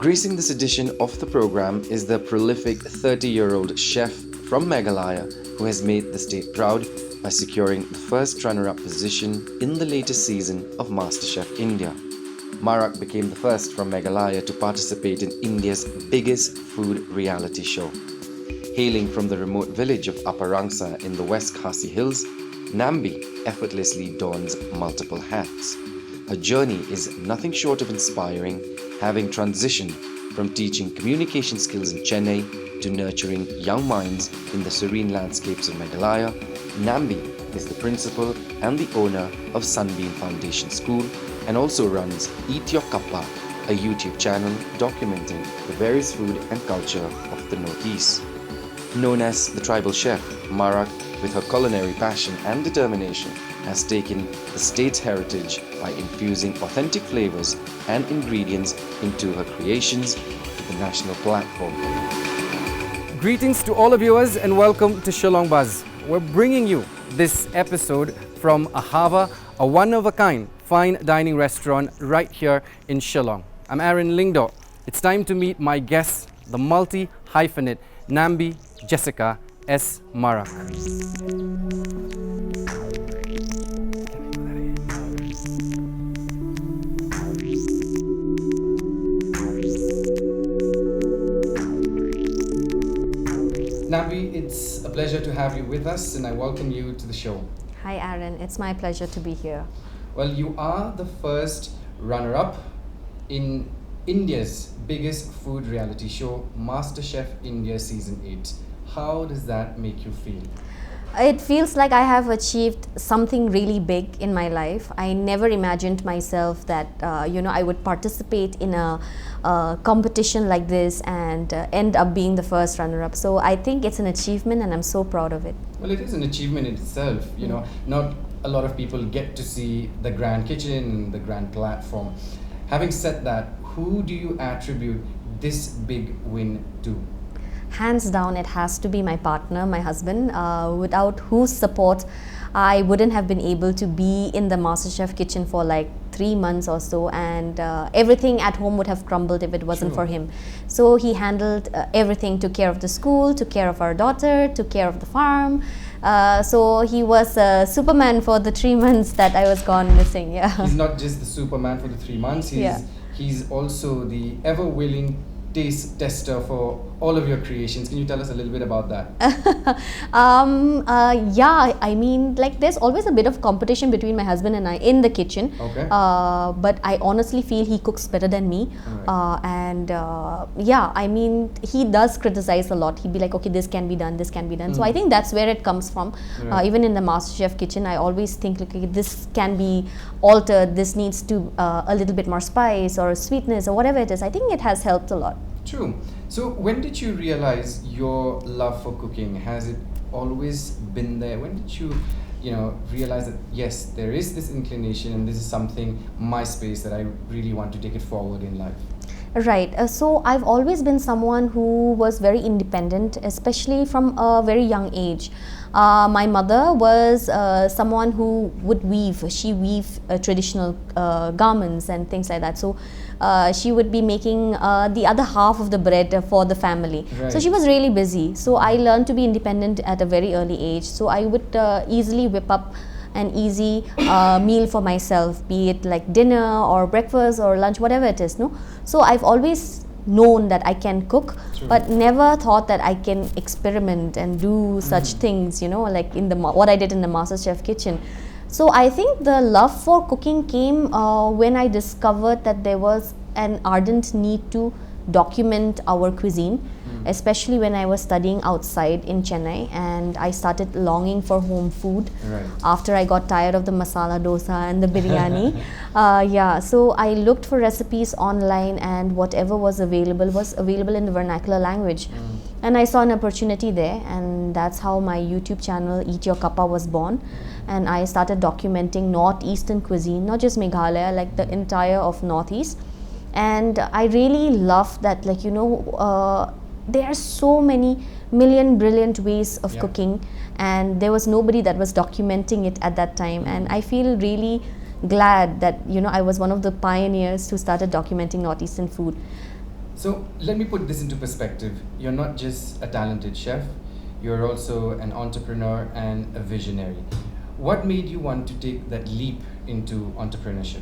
Gracing this edition of the program is the prolific 30-year-old chef from Meghalaya who has made the state proud by securing the first runner-up position in the latest season of MasterChef India. Marak became the first from Meghalaya to participate in India's biggest food reality show. Hailing from the remote village of Upper Rangsa in the West Khasi Hills, Nambi effortlessly dons multiple hats. Her journey is nothing short of inspiring, having transitioned from teaching communication skills in Chennai to nurturing young minds in the serene landscapes of Meghalaya. Nambi is the principal and the owner of Sunbeam Foundation School and also runs Eat Your Kappa, a YouTube channel documenting the various food and culture of the Northeast. Known as the tribal chef, Marak, with her culinary passion and determination, has taken the state's heritage by infusing authentic flavors and ingredients into her creations to the national platform. Greetings to all the viewers and welcome to Shillong Buzz. We're bringing you this episode from Ahava, a one-of-a-kind fine dining restaurant right here in Shillong. I'm Aaron Lingdo. It's time to meet my guest, the multi-hyphenate Nambi Jessica S. Marak. Nambi, it's a pleasure to have you with us and I welcome you to the show. Hi Aaron, it's my pleasure to be here. Well, you are the first runner-up in India's biggest food reality show, MasterChef India Season 8. How does that make you feel? It feels like I have achieved something really big in my life. I never imagined myself that I would participate in a competition like this and end up being the first runner-up. So I think it's an achievement and I'm so proud of it. Well, it is an achievement in itself. Not a lot of people get to see the grand kitchen and the grand platform. Having said that, who do you attribute this big win to? Hands down, it has to be my partner, my husband, without whose support I wouldn't have been able to be in the MasterChef kitchen for like 3 months or so, and everything at home would have crumbled if it wasn't for him. So he handled everything, took care of the school, took care of our daughter, took care of the farm. So he was Superman for the 3 months that I was gone missing. Yeah. He's not just the Superman for the 3 months, he's also the ever-willing taste tester for all of your creations. Can you tell us a little bit about that? I mean, like there's always a bit of competition between my husband and I in the kitchen. Okay. But I honestly feel he cooks better than me. Right. I mean, he does criticize a lot. He'd be like, okay, this can be done, this can be done. So I think that's where it comes from. Right. Even in the MasterChef kitchen, I always think, okay, this can be altered, this needs to a little bit more spice or sweetness or whatever it is. I think it has helped a lot. True. So when did you realize your love for cooking? Has it always been there? When did you realize that yes, there is this inclination and this is something, my space, that I really want to take it forward in life? Right. So I've always been someone who was very independent, especially from a very young age. My mother was someone who would weave. She weaved traditional garments and things like that. So she would be making the other half of the bread for the family. Right. So she was really busy. So I learned to be independent at a very early age. So I would easily whip up an easy meal for myself, be it like dinner or breakfast or lunch, whatever it is. So I've always known that I can cook, but never thought that I can experiment and do such things, like in what I did in the MasterChef kitchen. So I think the love for cooking came when I discovered that there was an ardent need to document our cuisine, especially when I was studying outside in Chennai, and I started longing for home food. Right. After I got tired of the masala dosa and the biryani. So I looked for recipes online, and whatever was available in the vernacular language. And I saw an opportunity there, and that's how my YouTube channel Eat Your Kappa was born. And I started documenting Northeastern cuisine, not just Meghalaya, like the entire of Northeast. And I really love that, there are so many million brilliant ways of cooking, and there was nobody that was documenting it at that time. And I feel really glad that I was one of the pioneers who started documenting Northeastern food. So let me put this into perspective. You're not just a talented chef, you're also an entrepreneur and a visionary. What made you want to take that leap into entrepreneurship?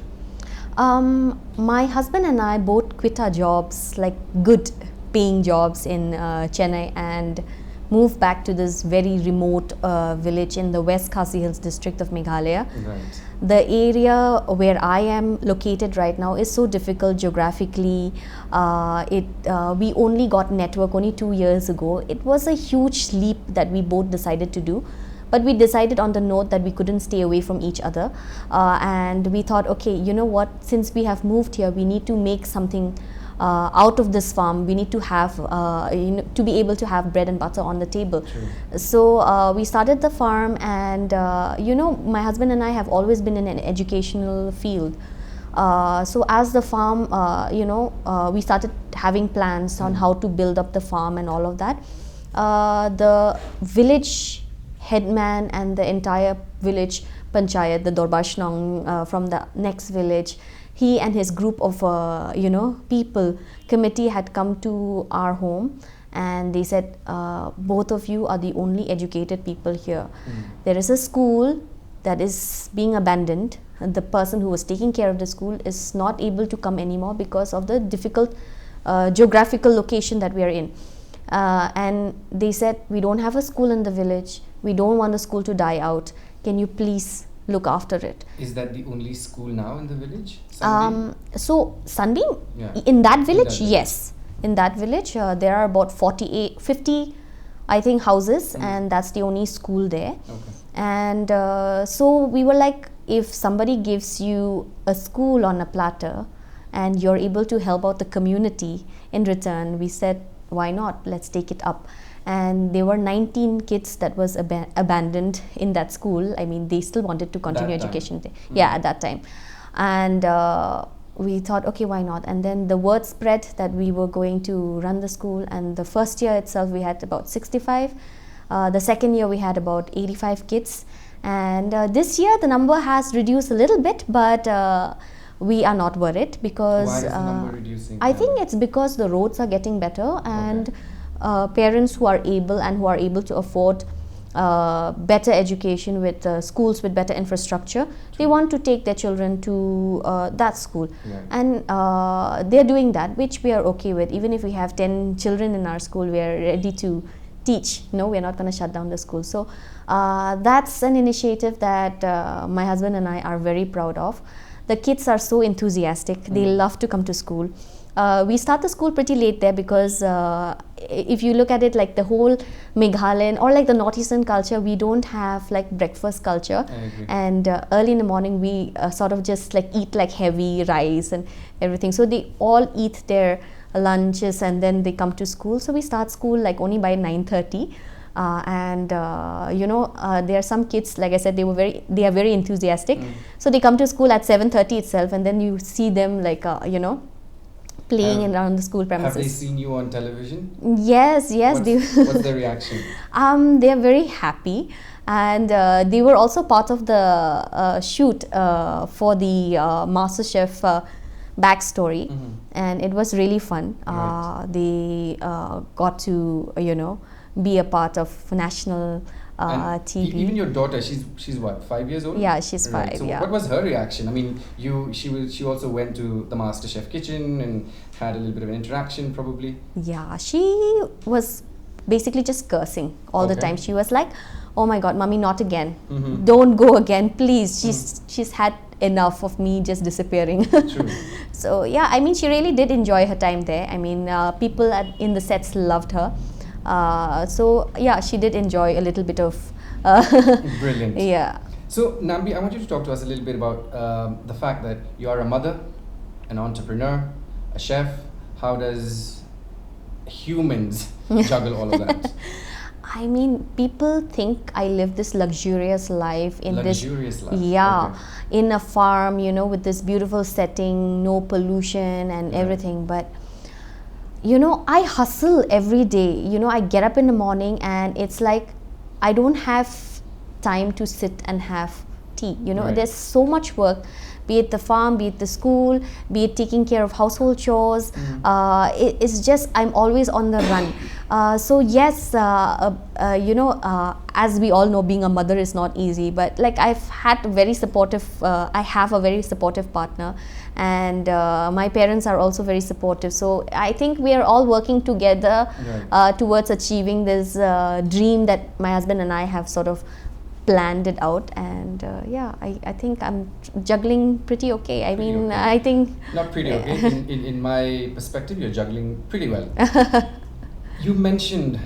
My husband and I both quit our jobs, like good paying jobs in Chennai, and moved back to this very remote village in the West Khasi Hills district of Meghalaya. Right. The area where I am located right now is so difficult geographically. We only got network only 2 years ago. It was a huge leap that we both decided to do. But we decided on the note that we couldn't stay away from each other. And we thought, okay, you know what, since we have moved here, we need to make something out of this farm. We need to have, to be able to have bread and butter on the table. True. So we started the farm, and my husband and I have always been in an educational field. So as the farm, we started having plans on how to build up the farm and all of that. The village headman and the entire village panchayat, the Dorbar Shillong from the next village, he and his group of people committee had come to our home, and they said, both of you are the only educated people here. There is a school that is being abandoned, and the person who was taking care of the school is not able to come anymore because of the difficult geographical location that we are in. And they said, we don't have a school in the village, we don't want the school to die out, can you please look after it? Is that the only school now in the village? So Sunbeam, Yeah. in that village, village. yes, in that village there are about 50 I think houses, and that's the only school there. Okay. And so we were like, if somebody gives you a school on a platter and you're able to help out the community in return, we said, why not, let's take it up. And there were 19 kids that was abandoned in that school. I mean, they still wanted to continue That time. education there. Yeah, at that time. And we thought, okay, why not? And then the word spread that we were going to run the school, and the first year itself we had about 65. The second year we had about 85 kids, and this year the number has reduced a little bit, but we are not worried because Why is the number reducing? I think it's because the roads are getting better, and parents who are able to afford better education with schools with better infrastructure, they want to take their children to that school. Right. And they're doing that, which we are okay with. Even if we have 10 children in our school, we are ready to teach. No, we're not going to shut down the school. So that's an initiative that my husband and I are very proud of. The kids are so enthusiastic. They love to come to school. We start the school pretty late there because if you look at it, like the whole Meghalayan or like the Northeastern culture, we don't have like breakfast culture. I agree. And early in the morning we sort of just like eat like heavy rice and everything. So they all eat their lunches and then they come to school. So we start school like only by 9:30. There are some kids, like I said, they are very enthusiastic. So they come to school at 7:30 itself, and then you see them like playing around the school premises. Have they seen you on television? Yes. What's their reaction? They are very happy, and they were also part of the shoot for the MasterChef backstory, and it was really fun. Right. They got to be a part of national And TV. Even your daughter, she's what, 5 years old? Yeah, she's 5, So yeah. what was her reaction? I mean, she also went to the MasterChef kitchen and had a little bit of an interaction, probably. Yeah, she was basically just cursing all the Okay. time. She was like, "Oh my God, mommy, not again! Don't go again, please." She's had enough of me just disappearing. True. So yeah, I mean, she really did enjoy her time there. I mean, people in the sets loved her. So yeah, she did enjoy a little bit of. Brilliant. Yeah. So, Nambi, I want you to talk to us a little bit about the fact that you are a mother, an entrepreneur, a chef. How does humans juggle all of that? I mean, people think I live this luxurious life in Luxurious life. Yeah, Okay. in a farm, with this beautiful setting, no pollution and everything. But I hustle every day. I get up in the morning and it's like I don't have time to sit and have tea. Right. There's so much work be it the farm, be it the school, be it taking care of household chores. It's just I'm always on the run. So yes, as we all know, being a mother is not easy, but like I've had very supportive, I have a very supportive partner, and my parents are also very supportive. So I think we are all working together towards achieving this dream that my husband and I have sort of planned it out. And I think I'm juggling pretty okay. I mean, okay. I think Not pretty okay. In my perspective, you're juggling pretty well. You mentioned,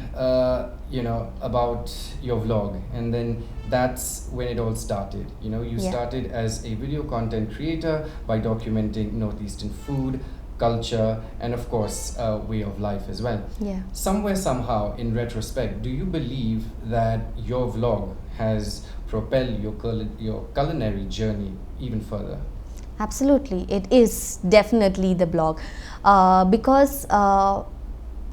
about your vlog, and then that's when it all started. You started as a video content creator by documenting Northeastern food, culture, and of course, way of life as well. Yeah. Somewhere, somehow, in retrospect, do you believe that your vlog has propelled your culinary journey even further? Absolutely, it is definitely the blog, because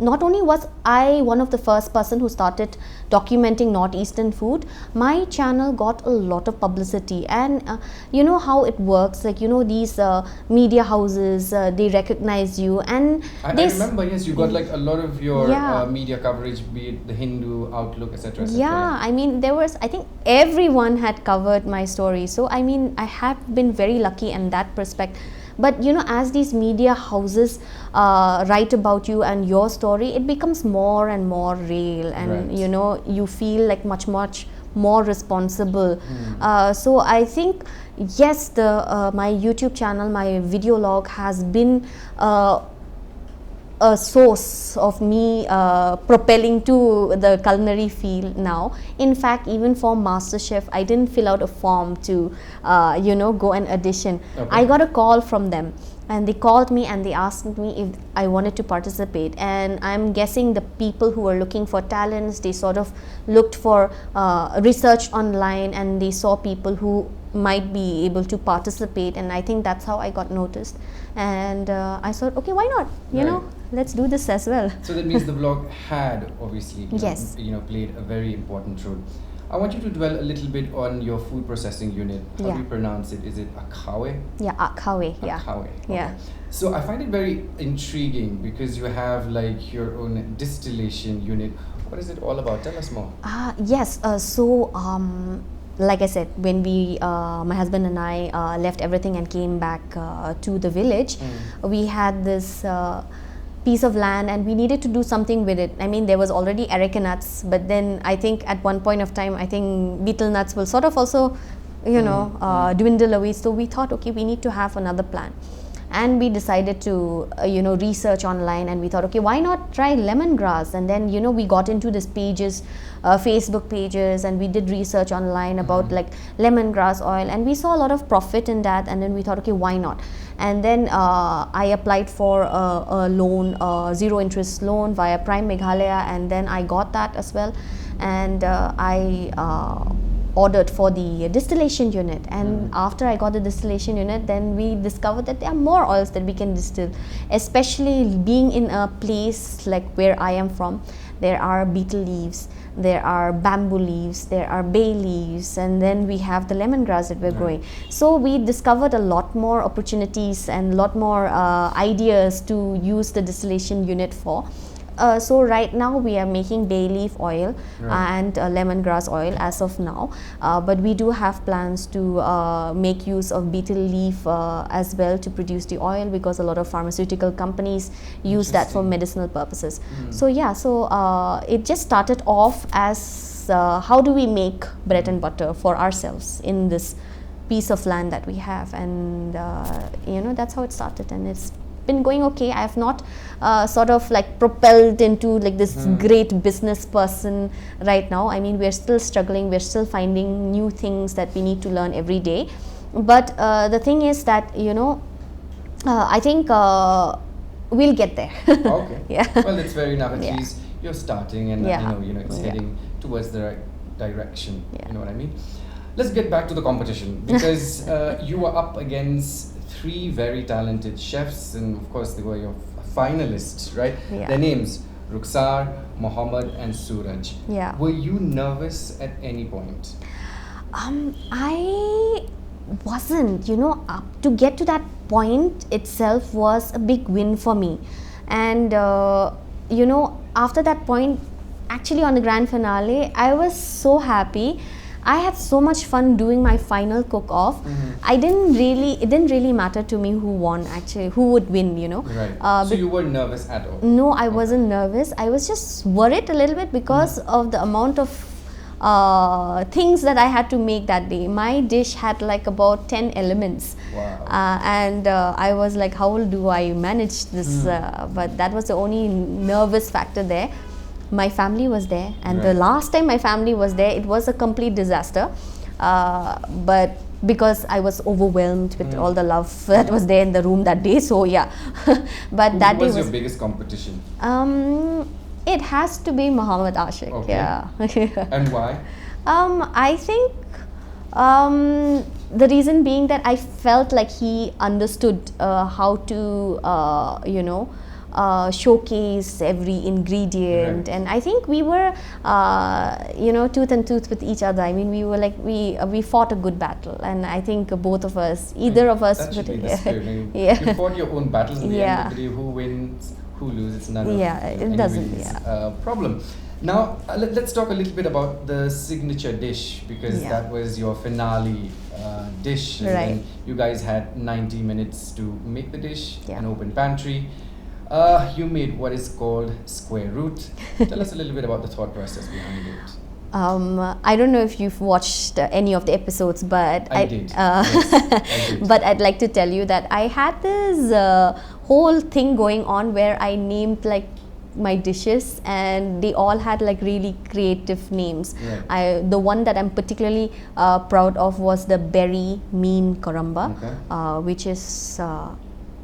not only was I one of the first person who started documenting Northeastern food, my channel got a lot of publicity. And you know how it works, like these media houses, they recognize you, and I remember, yes, you got like a lot of your media coverage, be it the Hindu, Outlook, etc. Yeah, I mean, I think everyone had covered my story. So I mean, I have been very lucky in that perspective. But as these media houses write about you and your story, it becomes more and more real, and you feel like much more responsible. So I think yes, the my YouTube channel, my video log has been a source of me propelling to the culinary field now. In fact, even for MasterChef, I didn't fill out a form to go and audition. Okay. I got a call from them, and they called me and they asked me if I wanted to participate. And I'm guessing the people who were looking for talents, they sort of looked for research online, and they saw people who might be able to participate, and I think that's how I got noticed. And I thought, okay, why not, let's do this as well. So that means the vlog had obviously Yes. played a very important role. I want you to dwell a little bit on your food processing unit. How do you pronounce it? Is it Akawe? Yeah, Akawe. Yeah. Akawe. Yeah. Okay. So I find it very intriguing because you have like your own distillation unit. What is it all about? Tell us more. Yes. Like I said, when my husband and I left everything and came back to the village, we had this piece of land, and we needed to do something with it. I mean, there was already areca nuts, but then I think at one point of time, I think betel nuts will sort of also, dwindle away. So we thought, okay, we need to have another plan. And we decided to, research online, and we thought, okay, why not try lemongrass? And then, we got into these pages, Facebook pages, and we did research online about like lemongrass oil, and we saw a lot of profit in that. And then we thought, okay, why not? And then I applied for a loan, zero interest loan via Prime Meghalaya, and then I got that as well. And I ordered for the distillation unit, and after I got the distillation unit, then we discovered that there are more oils that we can distill, especially being in a place like where I am from. There are betel leaves, there are bamboo leaves, there are bay leaves, and then we have the lemongrass that we're growing. So we discovered a lot more opportunities and a lot more ideas to use the distillation unit for. So right now we are making bay leaf oil and lemongrass oil as of now, but we do have plans to make use of betel leaf as well to produce the oil, because a lot of pharmaceutical companies use that for medicinal purposes. So yeah, so it just started off as how do we make bread and butter for ourselves in this piece of land that we have, and that's how it started, and it's been going okay. I have not sort of like propelled into like this great business person right now. I mean, we're still struggling, we're still finding new things that we need to learn every day. But the thing is that I think we'll get there. Okay. Yeah. Well, that's fair enough. At least you're starting, and it's heading towards the right direction. Yeah. You know what I mean? Let's get back to the competition, because you were up against 3 very talented chefs, and of course they were your finalists, right? Yeah. Their names, Rukhsar, Mohammed, and Suraj. Yeah. Were you nervous at any point? I wasn't, up to get to that point itself was a big win for me. And after that point, actually on the grand finale, I was so happy. I had so much fun doing my final cook off. It didn't really matter to me who won, actually, who would win, Right. So you weren't nervous at all? No, I wasn't nervous. I was just worried a little bit because of the amount of things that I had to make that day. My dish had like about 10 elements. Wow. And I was like, how do I manage this? But that was the only nervous factor there. My family was there, and the last time my family was there, it was a complete disaster. But because I was overwhelmed with all the love that was there in the room that day, so yeah. But that day was your biggest competition? It has to be Muhammad Ashik. Okay. Yeah. And why? I think the reason being that I felt like he understood how to showcase every ingredient. Right. And I think we were tooth and tooth with each other. I mean, we were like, we fought a good battle, and I think both of us, either of us, that should be the yeah. spirit. Yeah. You fought your own battles in the end Yeah. of the day. Who wins, who loses, it's none of it doesn't, anybody's problem. Now let's talk a little bit about the signature dish, because that was your finale dish, and Right. then you guys had 90 minutes to make the dish, an open pantry. You made what is called square root. Tell us a little bit about the thought process behind it. I don't know if you've watched any of the episodes, but I did. Yes, I did. But I'd like to tell you that I had this whole thing going on where I named like my dishes, and they all had like really creative names. Right. The one that I'm particularly proud of was the berry mean karamba, which is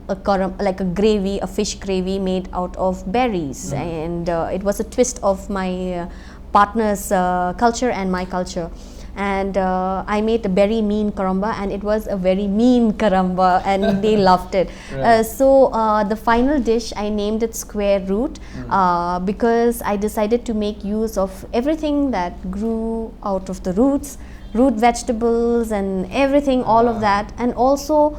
like a gravy, a fish gravy made out of berries, and it was a twist of my partner's culture and my culture. And I made a very mean karamba, and it was a very mean karamba, and they loved it. Right. So the final dish, I named it square root, because I decided to make use of everything that grew out of the roots, root vegetables and everything, all of that, and also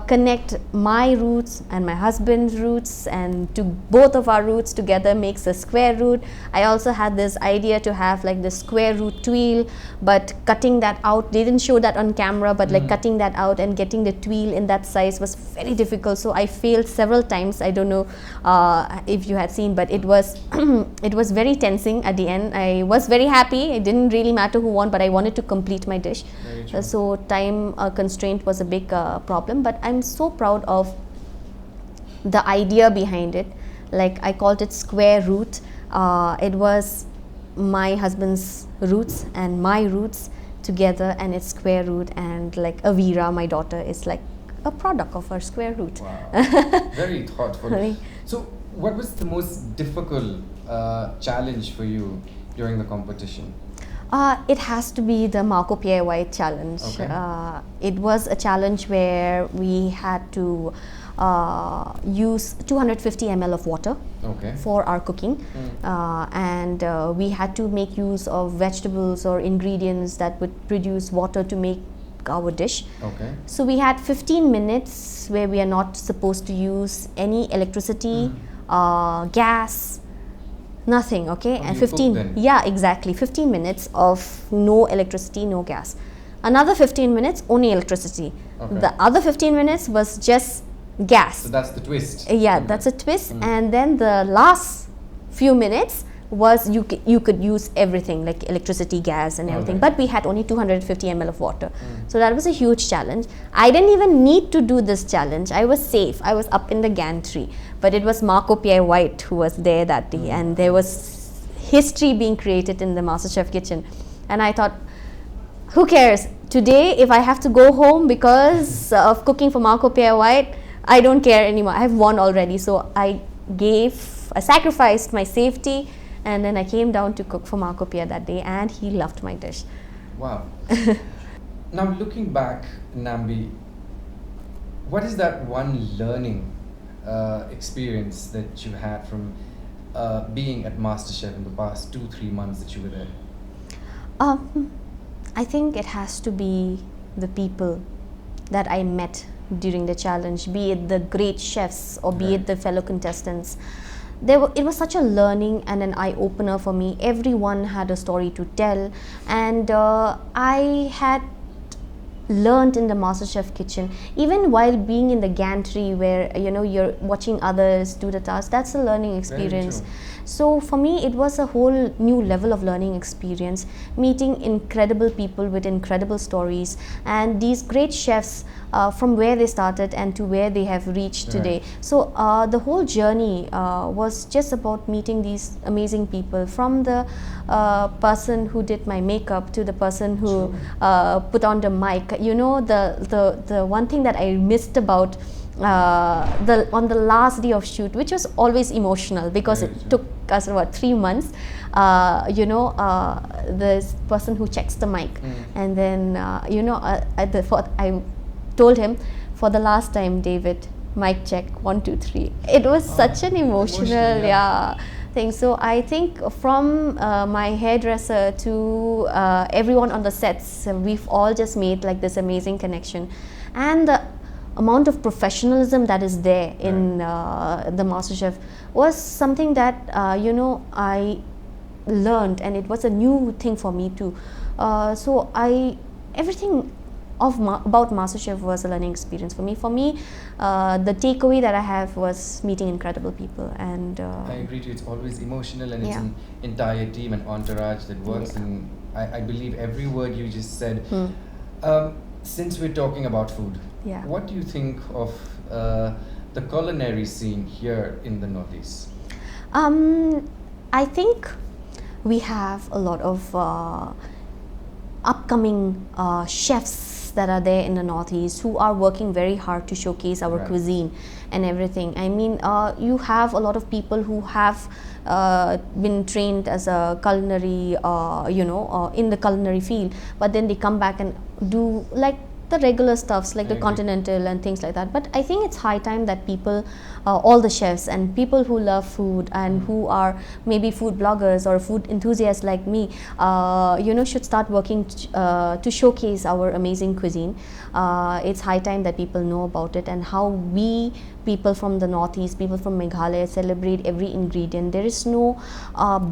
connect my roots and my husband's roots, and to both of our roots together makes a square root. I also had this idea to have like the square root tuile, but cutting that out, they didn't show that on camera, but like cutting that out and getting the tuile in that size was very difficult, so I failed several times. I don't know if you had seen, but it was it was very tensing at the end. I was very happy. It didn't really matter who won, but I wanted to complete my dish. So time constraint was a big problem, but I'm so proud of the idea behind it. Like I called it square root. It was my husband's roots and my roots together, and it's square root, and like Avira, my daughter, is like a product of our square root. Wow. Very thoughtful. So what was the most difficult challenge for you during the competition? It has to be the Marco Pierre White challenge. Okay. It was a challenge where we had to use 250 ml of water for our cooking, and we had to make use of vegetables or ingredients that would produce water to make our dish. So we had 15 minutes where we are not supposed to use any electricity, gas, nothing. And 15, yeah, exactly, 15 minutes of no electricity, no gas. Another 15 minutes only electricity. The other 15 minutes was just gas. So that's the twist. Yeah, that's a twist. And then the last few minutes was you could use everything like electricity, gas and everything, but we had only 250 ml of water. So that was a huge challenge. I didn't even need to do this challenge. I was safe. I was up in the gantry, but it was Marco Pierre White who was there that day, and there was history being created in the MasterChef kitchen. And I thought, who cares? Today, if I have to go home because of cooking for Marco Pierre White, I don't care anymore. I've won already. So I sacrificed my safety, and then I came down to cook for Marco Pierre that day, and he loved my dish. Wow. Now looking back, Nambi, what is that one learning experience that you had from being at MasterChef in the past 2-3 months that you were there? I think it has to be the people that I met during the challenge, be it the great chefs or be it the fellow contestants. It was such a learning and an eye-opener for me. Everyone had a story to tell, and I had learned in the MasterChef kitchen, even while being in the gantry where you're watching others do the task. That's a learning experience. So for me, it was a whole new level of learning experience, meeting incredible people with incredible stories, and these great chefs from where they started and to where they have reached today. So the whole journey was just about meeting these amazing people, from the person who did my makeup to the person who put on the mic. The one thing that I missed about on the last day of shoot, which was always emotional because it took us about 3 months, this person who checks the mic, and then I told him, for the last time, David, mic check, 1 2 3. It was such an emotional thing. So I think from my hairdresser to everyone on the sets, we've all just made like this amazing connection, and the amount of professionalism that is there in the MasterChef was something that I learned, and it was a new thing for me too. So everything about MasterChef was a learning experience for me. The takeaway that I have was meeting incredible people, and I agree to you. It's always emotional, and it's an entire team and entourage that works. And I believe every word you just said. Since we're talking about food, what do you think of the culinary scene here in the Northeast? I think we have a lot of upcoming chefs that are there in the Northeast who are working very hard to showcase our cuisine and everything. I mean, you have a lot of people who have been trained as a culinary, in the culinary field, but then they come back and do like the regular stuffs like the continental and things like that. But I think it's high time that people, all the chefs and people who love food and who are maybe food bloggers or food enthusiasts like me, should start working to showcase our amazing cuisine. It's high time that people know about it, and how we people from the Northeast, people from Meghalaya celebrate every ingredient. There is no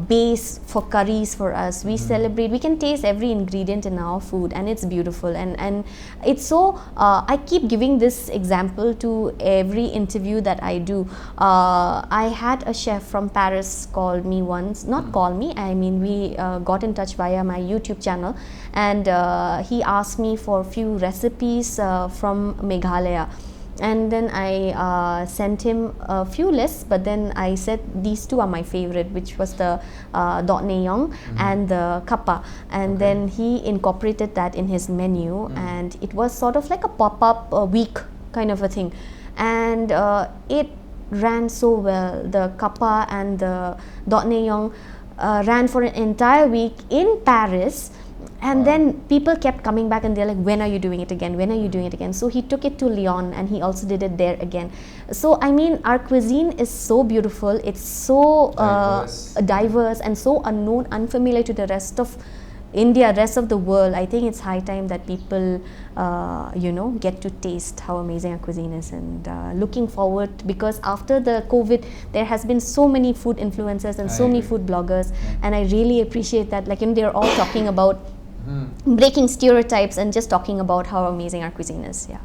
base for curries for us. We celebrate, we can taste every ingredient in our food, and it's beautiful. And it's so, I keep giving this example to every interview that I do. I had a chef from Paris called me once, not call me, I mean we got in touch via my YouTube channel, and he asked me for a few recipes from Meghalaya. And then I sent him a few lists, but then I said these two are my favorite, which was the dot neyong and the kappa, and then he incorporated that in his menu, and it was sort of like a pop-up week kind of a thing, and it ran so well. The kappa and the dot neyong ran for an entire week in Paris. And then people kept coming back and they're like, when are you doing it again? When are you doing it again? So he took it to Lyon and he also did it there again. So I mean, our cuisine is so beautiful. It's so diverse and so unknown, unfamiliar to the rest of India, rest of the world. I think it's high time that people, get to taste how amazing our cuisine is, and looking forward, because after the COVID, there has been so many food influencers and so many food bloggers, and I really appreciate that. Like, they're all talking about breaking stereotypes and just talking about how amazing our cuisine is. Yeah.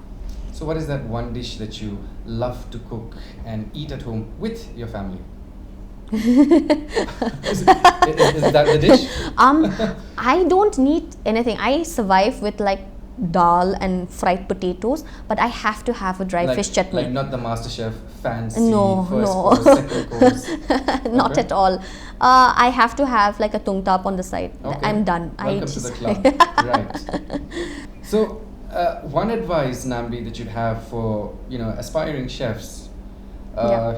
So what is that one dish that you love to cook and eat at home with your family? is that the dish? I don't need anything. I survive with like dal and fried potatoes, but I have to have a dry fish chutney. Like not the MasterChef fancy first course, second course. Not at all. I have to have like a tung tap on the side. I'm done. Welcome to the club. Right. So one advice, Nambi, that you'd have for aspiring chefs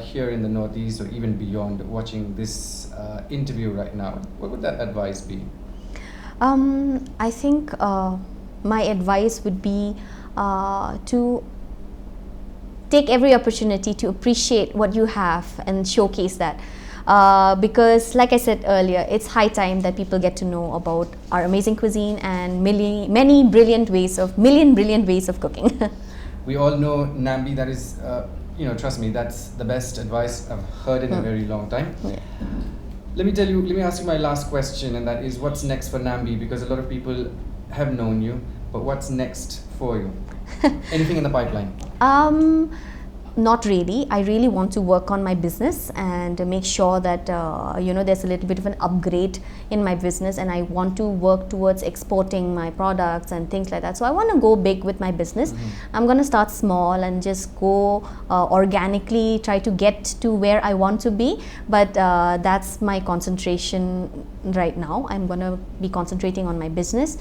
here in the Northeast or even beyond, watching this interview right now, what would that advice be? I think my advice would be to take every opportunity to appreciate what you have and showcase that. because like I said earlier, it's high time that people get to know about our amazing cuisine and million brilliant ways of cooking. We all know Nambi, that is, trust me, that's the best advice I've heard in a very long time. Yeah. Let me ask you my last question, and that is, what's next for Nambi? Because a lot of people have known you, but what's next for you? Anything in the pipeline? Not really. I really want to work on my business and make sure that there's a little bit of an upgrade in my business, and I want to work towards exporting my products and things like that. So I want to go big with my business. I'm going to start small and just go organically, try to get to where I want to be, but that's my concentration right now. I'm going to be concentrating on my business.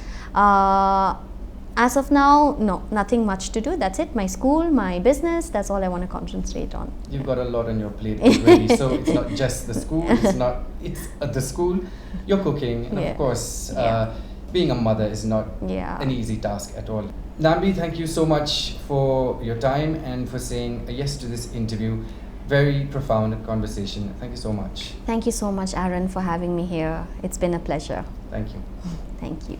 As of now, no, nothing much to do. That's it. My school, my business, that's all I want to concentrate on. You've got a lot on your plate already. So it's not just the school, it's the school, you're cooking, and of course, being a mother is not an easy task at all. Nambi, thank you so much for your time and for saying yes to this interview. Very profound conversation. Thank you so much. Thank you so much, Aaron, for having me here. It's been a pleasure. Thank you. Thank you.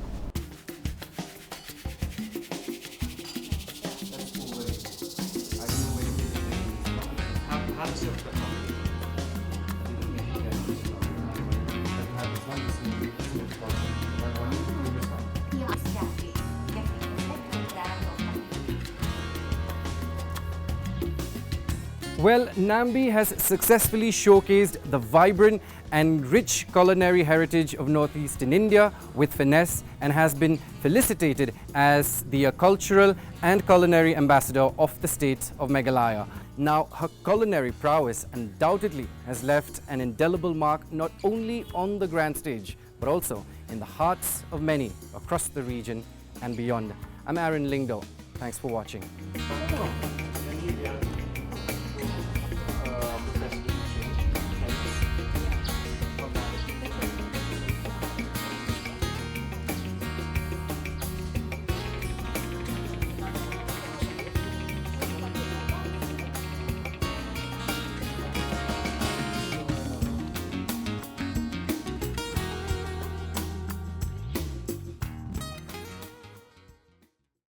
Well, Nambi has successfully showcased the vibrant and rich culinary heritage of Northeastern India with finesse and has been felicitated as the cultural and culinary ambassador of the state of Meghalaya. Now, her culinary prowess undoubtedly has left an indelible mark not only on the grand stage, but also in the hearts of many across the region and beyond. I'm Aaron Lingdo. Thanks for watching.